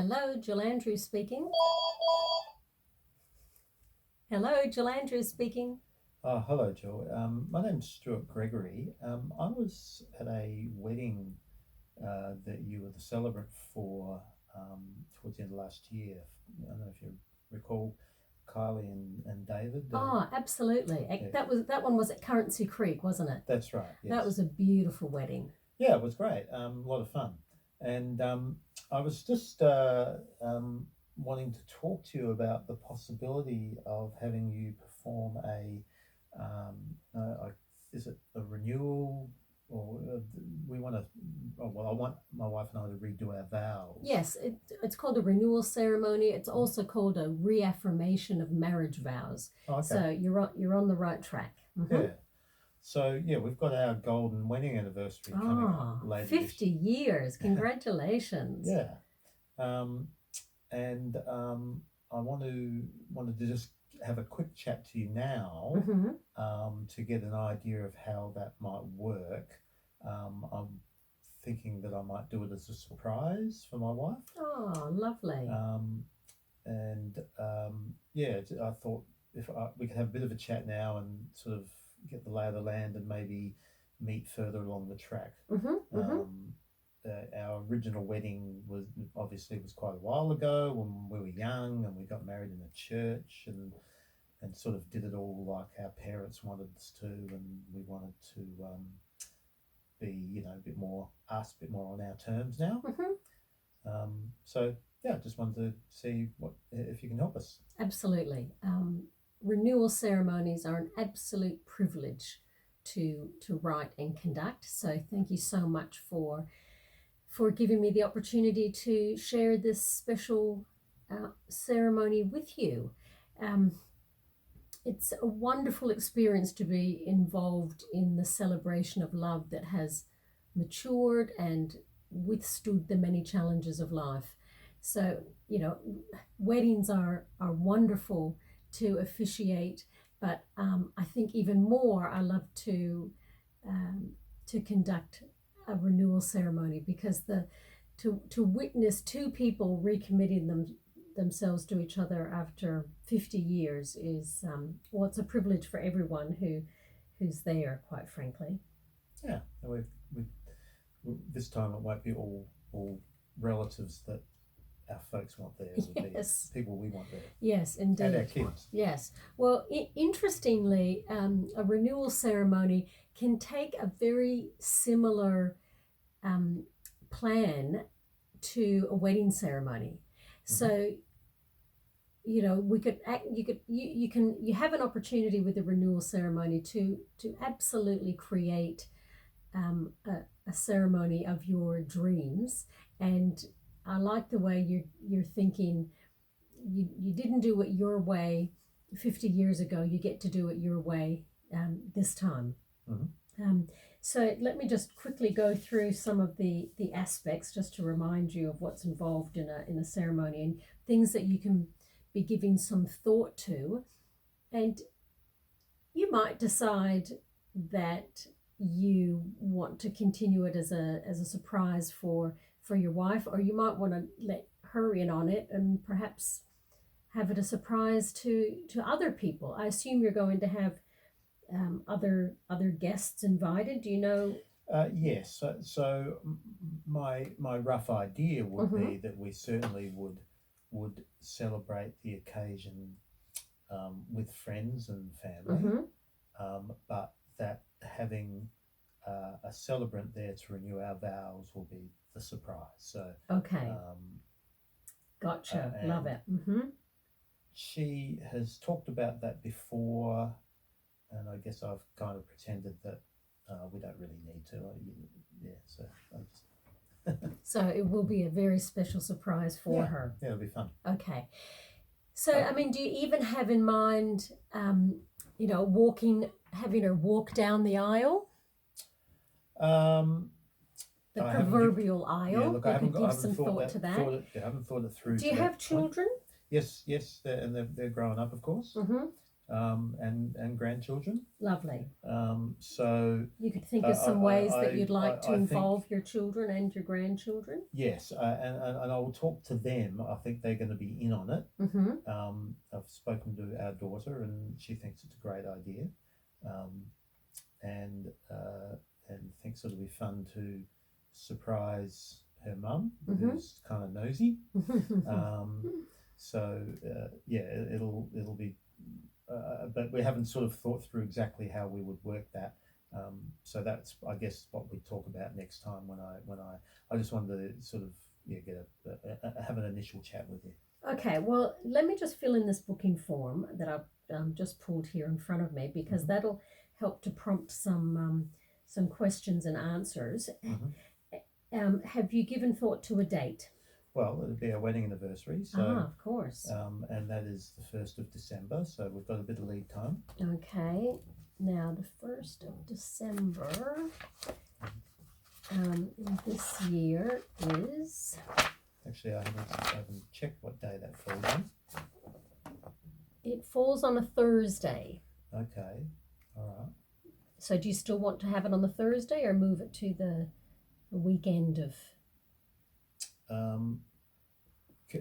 Hello, Jill Andrews speaking. Hello, Jill Andrews speaking. Hello, Joe. My name's Stuart Gregory. I was at a wedding that you were the celebrant for towards the end of last year. I don't know if you recall Kylie and David. Oh, absolutely. Yeah, That one was at Currency Creek, wasn't it? that's right. That Yes. was a beautiful wedding. Yeah, it was great. A lot of fun. And I was just wanting to talk to you about the possibility of having you perform is it a renewal, or we want to, oh, well, I want my wife and I to redo our vows. Yes, it's called a renewal ceremony. It's also called a reaffirmation of marriage vows. Oh, okay. So you're on the right track. Yeah. So yeah, we've got our golden wedding anniversary coming up later 50 years. Congratulations. Yeah. Um, and I wanted to just have a quick chat to you now to get an idea of how that might work. I'm thinking that I might do it as a surprise for my wife. Oh, lovely. Yeah, I thought we could have a bit of a chat now and sort of get the lay of the land and maybe meet further along the track. Our original wedding was quite a while ago when we were young, and we got married in a church and sort of did it all like our parents wanted us to, and we wanted to be a bit more us, a bit more on our terms now. So yeah, just wanted to see if you can help us. Absolutely. Renewal ceremonies are an absolute privilege to write and conduct. So thank you so much for giving me the opportunity to share this special ceremony with you. It's a wonderful experience to be involved in the celebration of love that has matured and withstood the many challenges of life. So, weddings are wonderful to officiate, but I think even more I love to conduct a renewal ceremony, because to witness two people recommitting themselves to each other after 50 years is it's a privilege for everyone who's there, quite frankly. Yeah, we this time it won't be all relatives that our folks want there. It'll be people we want there. Yes, indeed. And our kids. Yes. Well, interestingly, a renewal ceremony can take a very similar plan to a wedding ceremony. So, you have an opportunity with a renewal ceremony to absolutely create a ceremony of your dreams. And I like the way you're thinking. You didn't do it your way 50 years ago. You get to do it your way this time. So let me just quickly go through some of the aspects, just to remind you of what's involved in a ceremony and things that you can be giving some thought to. And you might decide that you want to continue it as a surprise for your wife, or you might want to let her in on it and perhaps have it a surprise to other people. I assume you're going to have other guests invited. Do you know? Yes. So my rough idea would be that we certainly would celebrate the occasion with friends and family, but that having a celebrant there to renew our vows will be the surprise. So okay, gotcha. Love it. She has talked about that before, and I guess I've kind of pretended that we don't really need to. So I just So it will be a very special surprise for her. Yeah, it'll be fun. Okay. So, do you even have in mind, having her walk down the aisle? The proverbial aisle. Yeah, look, I haven't give some thought to that. I haven't thought it through. Do you have children? Yes, and they're growing up, of course. and grandchildren. Lovely. So You could think of some ways that you'd like to I think, involve your children and your grandchildren. yes, and I will talk to them. I think they're going to be in on it. Mm-hmm. I've spoken to our daughter, and she thinks it's a great idea, um, and thinks it'll be fun to surprise her mum, Mm-hmm. who's kind of nosy. So yeah, it'll be, but we haven't sort of thought through exactly how we would work that. So that's, I guess, what we talk about next time when I just wanted to sort of get have an initial chat with you. Okay, well, let me just fill in this booking form that I've just pulled here in front of me, because that'll help to prompt some questions and answers. Have you given thought to a date? Well, it'll be our wedding anniversary, so of course. and that is the 1st of December, so we've got a bit of lead time. Okay, now the 1st of December this year is. Actually, I haven't checked what day that falls on. It falls on a Thursday. Okay, all right. So do you still want to have it on the Thursday, or move it to the weekend of?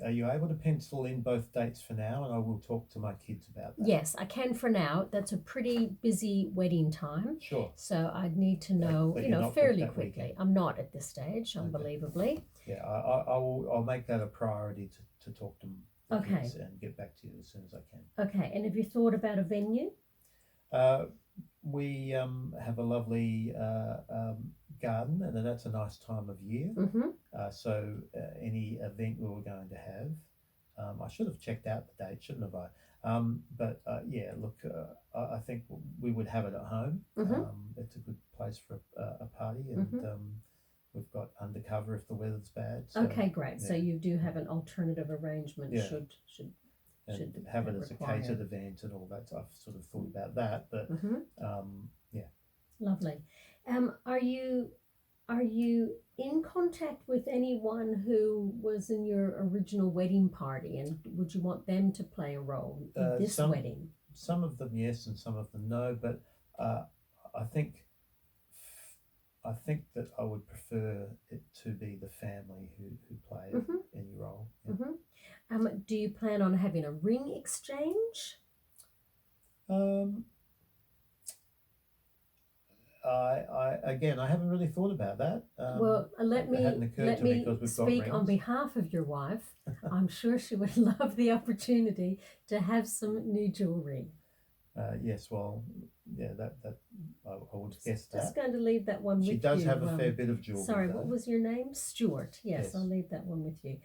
Are you able to pencil in both dates for now, and I will talk to my kids about that? Yes, I can for now. That's a pretty busy wedding time. Sure. So I'd need to know, but fairly quickly. I'm not at this stage, unbelievably. Yeah, I'll make that a priority to talk to them. Okay. And get back to you as soon as I can. Okay, and have you thought about a venue? We have a lovely garden, and that's a nice time of year. So any event we were going to have, I should have checked out the date, shouldn't have I? But yeah, look, I think we would have it at home. It's a good place for a party, and we've got undercover if the weather's bad. So, okay, great. Yeah. So you do have an alternative arrangement. Yeah. Should have it as require. a catered event and all that. So I've sort of thought about that, but yeah. Lovely. Are you in contact with anyone who was in your original wedding party, and would you want them to play a role in this wedding? Some of them yes, and some of them no. But I think that I would prefer it to be the family who play any role. Yeah. Do you plan on having a ring exchange? I haven't really thought about that. Well, let me speak on behalf of your wife. I'm sure she would love the opportunity to have some new jewellery. Yes, well, yeah, that I would guess that. Just going to leave that one with you. She does have a fair bit of jewellery. Sorry, what was your name? Stuart. Yes, I'll leave that one with you.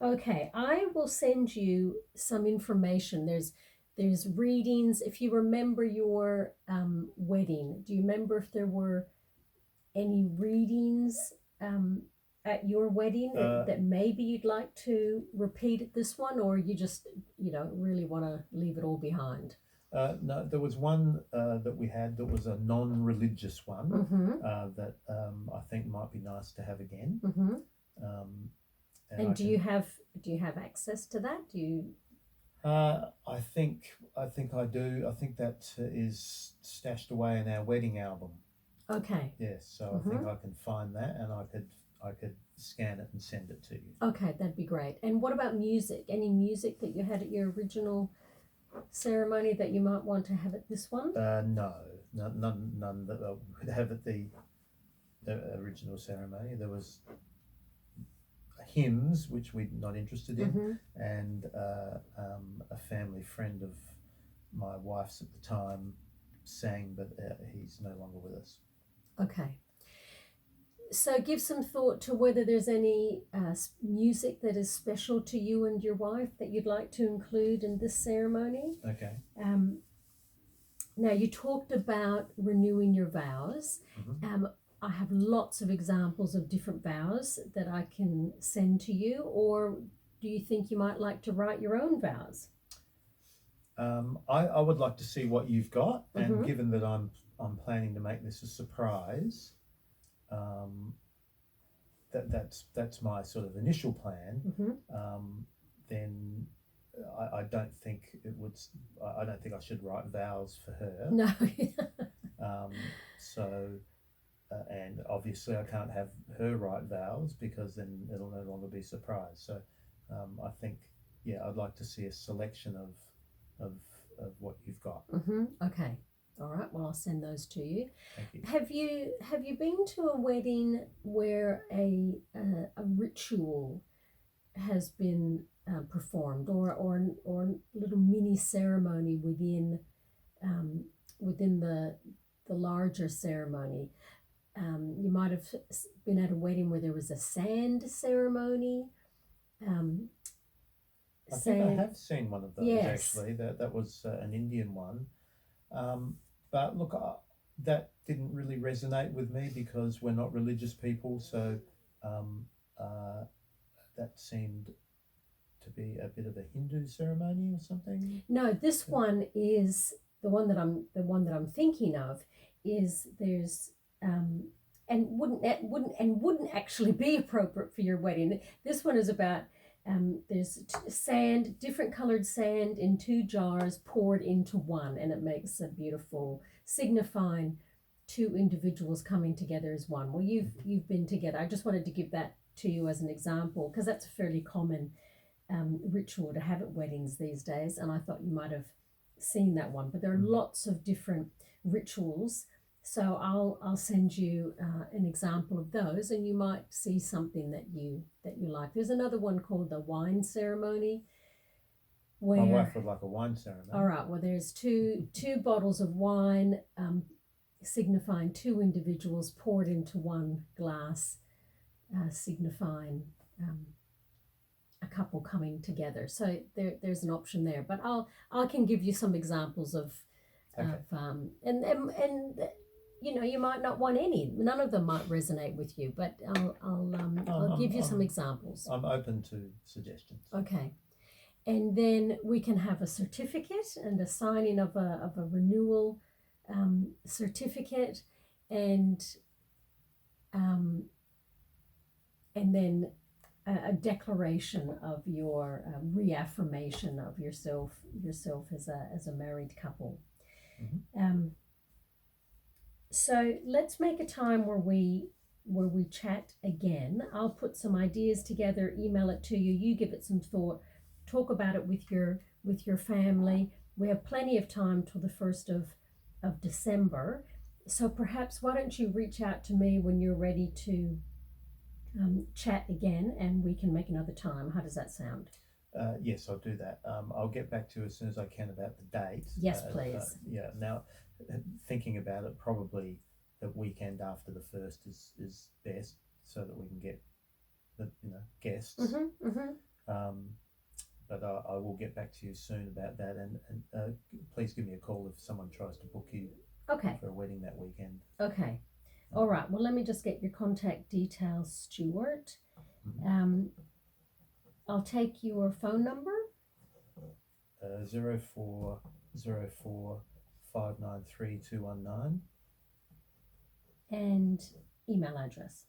Okay, I will send you some information. There's readings. If you remember your wedding, do you remember if there were any readings at your wedding that maybe you'd like to repeat at this one, or you just really want to leave it all behind? No, there was one that we had that was a non-religious one that I think might be nice to have again. And do you have access to that? Do you? I think I do. I think that is stashed away in our wedding album. Okay. Yes, so I think I can find that, and I could scan it and send it to you. Okay, that'd be great. And what about music? Any music that you had at your original ceremony that you might want to have at this one? No, none that I would have at the original ceremony. There was hymns, which we're not interested in, and a family friend of my wife's at the time sang, but he's no longer with us. Okay. So give some thought to whether there's any music that is special to you and your wife that you'd like to include in this ceremony. Okay. Now, you talked about renewing your vows. I have lots of examples of different vows that I can send to you, or do you think you might like to write your own vows? I would like to see what you've got, and given that I'm planning to make this a surprise, that's my sort of initial plan. Then I don't think it would. I don't think I should write vows for her. No. So, and obviously I can't have her write vows because then it'll no longer be surprise. So, I think, yeah, I'd like to see a selection of what you've got. Okay. All right. Well, I'll send those to you. Thank you. Have you been to a wedding where a ritual has been performed, or little mini ceremony within the larger ceremony? You might have been at a wedding where there was a sand ceremony. I think I have seen one of those. Yes. Actually. That was an Indian one. But look, that didn't really resonate with me because we're not religious people. So that seemed to be a bit of a Hindu ceremony or something. No, this one is the one that I'm thinking of. Is there's and wouldn't actually be appropriate for your wedding. This one is about there's sand, different colored sand in 2 jars poured into one, and it makes a beautiful, signifying 2 individuals coming together as one. Well, you've been together. I just wanted to give that to you as an example because that's a fairly common ritual to have at weddings these days, and I thought you might have seen that one. But there are lots of different rituals, so I'll send you an example of those, and you might see something that you like. There's another one called the wine ceremony. Where, my wife would like a wine ceremony. All right. Well, there's two bottles of wine, signifying 2 individuals poured into one glass, signifying a couple coming together. So there's an option there. But I can give you some examples of and you might not want any. None of them might resonate with you, but I'll give you some examples. I'm open to suggestions. Okay. And then we can have a certificate and a signing of a renewal certificate, and then a declaration of your reaffirmation of yourself as a married couple. So let's make a time where we chat again. I'll put some ideas together, email it to you. You give it some thought. Talk about it with your family. We have plenty of time till the 1st of December. So perhaps why don't you reach out to me when you're ready to chat again, and we can make another time. How does that sound? Yes, I'll do that. I'll get back to you as soon as I can about the date. Yes, please. Yeah. Now, thinking about it, probably the weekend after the 1st is best, so that we can get the guests. But I will get back to you soon about that, and please give me a call if someone tries to book you for a wedding that weekend. Okay. All right. Well, let me just get your contact details, Stuart. I'll take your phone number. 0404 593 219. And email address.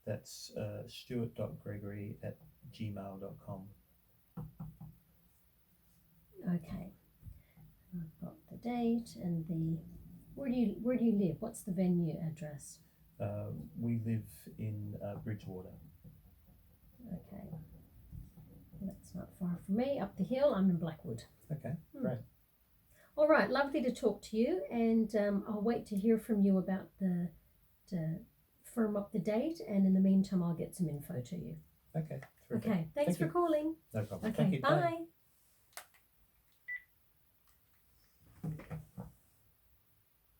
That's stuart.gregory@gmail.com. Okay. I've got the date and the where do you live? What's the venue address? We live in Bridgewater. Okay. That's not far from me. Up the hill, I'm in Blackwood. Okay, great. All right, lovely to talk to you, and I'll wait to hear from you about to firm up the date, and in the meantime, I'll get some info to you. Okay, terrific. Okay, thanks for calling. No problem. Okay, Thank you. bye.